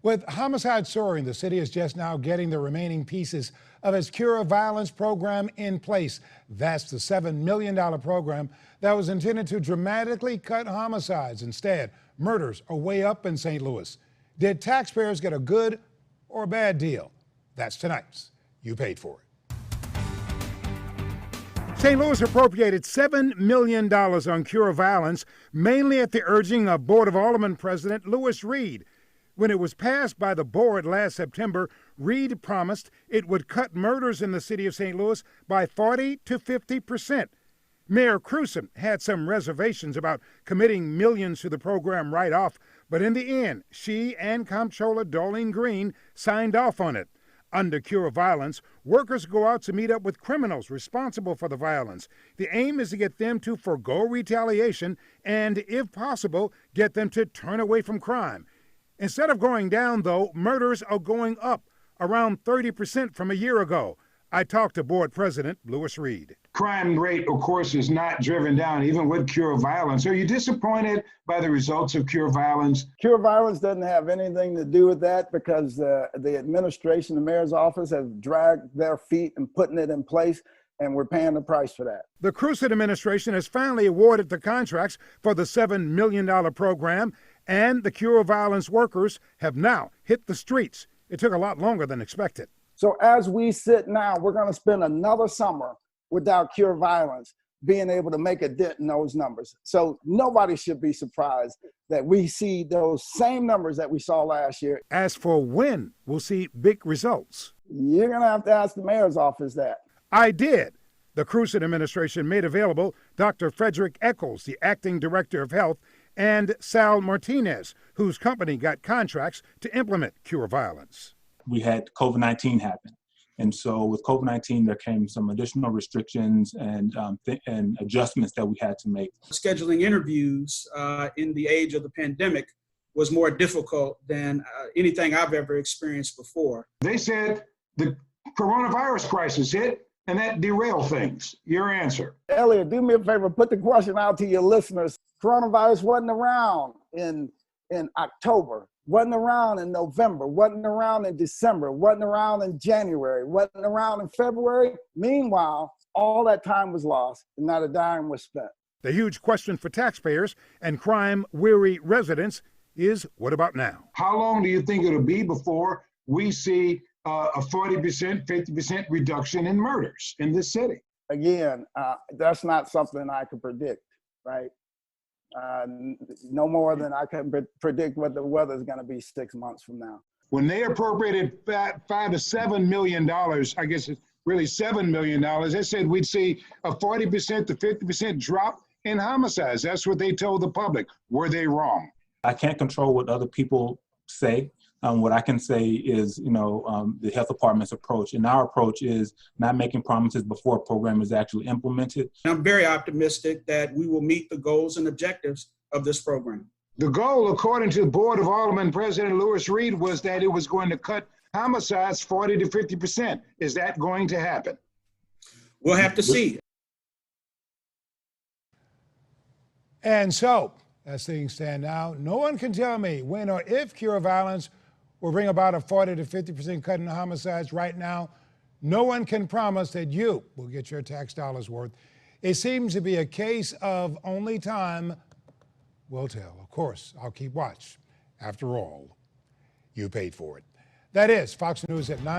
With homicide soaring, the city is just now getting the remaining pieces of its Cure of Violence program in place. That's the $7 million program that was intended to dramatically cut homicides. Instead, murders are way up in St. Louis. Did taxpayers get a good or a bad deal? That's tonight's You Paid For It. St. Louis appropriated $7 million on Cure of Violence, mainly at the urging of Board of Aldermen President Lewis Reed. When it was passed by the board last September, Reed promised it would cut murders in the city of St. Louis by 40 to 50%. Mayor Crewson had some reservations about committing millions to the program right off, but in the end, she and Comptroller Darlene Green signed off on it. Under Cure of Violence, workers go out to meet up with criminals responsible for the violence. The aim is to get them to forgo retaliation and, if possible, get them to turn away from crime. Instead of going down, though, murders are going up, around 30% from a year ago. I talked to Board President Lewis Reed. Crime rate, of course, is not driven down, even with Cure Violence. Are you disappointed by the results of Cure Violence? Cure Violence doesn't have anything to do with that because the administration, the mayor's office, has dragged their feet in putting it in place, and we're paying the price for that. The Crewson administration has finally awarded the contracts for the $7 million program, and the Cure Violence workers have now hit the streets. It took a lot longer than expected. So as we sit now, we're going to spend another summer without Cure Violence being able to make a dent in those numbers. So nobody should be surprised that we see those same numbers that we saw last year. As for when we'll see big results, you're going to have to ask the mayor's office that. I did. The Crewson administration made available Dr. Frederick Eccles, the acting director of health, and Sal Martinez, whose company got contracts to implement Cure Violence. We had COVID-19 happen. And so with COVID-19, there came some additional restrictions and adjustments that we had to make. Scheduling interviews in the age of the pandemic was more difficult than anything I've ever experienced before. They said the coronavirus crisis hit and that derailed things. Your answer. Elliot, do me a favor, put the question out to your listeners. Coronavirus wasn't around in October, wasn't around in November, wasn't around in December, wasn't around in January, wasn't around in February. Meanwhile, all that time was lost and not a dime was spent. The huge question for taxpayers and crime-weary residents is, what about now? How long do you think it'll be before we see a 40%, 50% reduction in murders in this city? Again, that's not something I can predict, right? No more than I can predict what the weather is going to be 6 months from now. When they appropriated $5 to $7 million, I guess it's really $7 million, they said we'd see a 40% to 50% drop in homicides. That's what they told the public. Were they wrong? I can't control what other people say. What I can say is, the health department's approach, and our approach is not making promises before a program is actually implemented. I'm very optimistic that we will meet the goals and objectives of this program. The goal, according to the Board of Aldermen President Lewis Reed, was that it was going to cut homicides 40 to 50%. Is that going to happen? We'll have to see. And so, as things stand now, no one can tell me when or if Cure Violence will bring about a 40 to 50% cut in homicides. Right now, no one can promise that you will get your tax dollars worth. It seems to be a case of only time will tell. Of course, I'll keep watch. After all, you paid for it. That is Fox News at 9.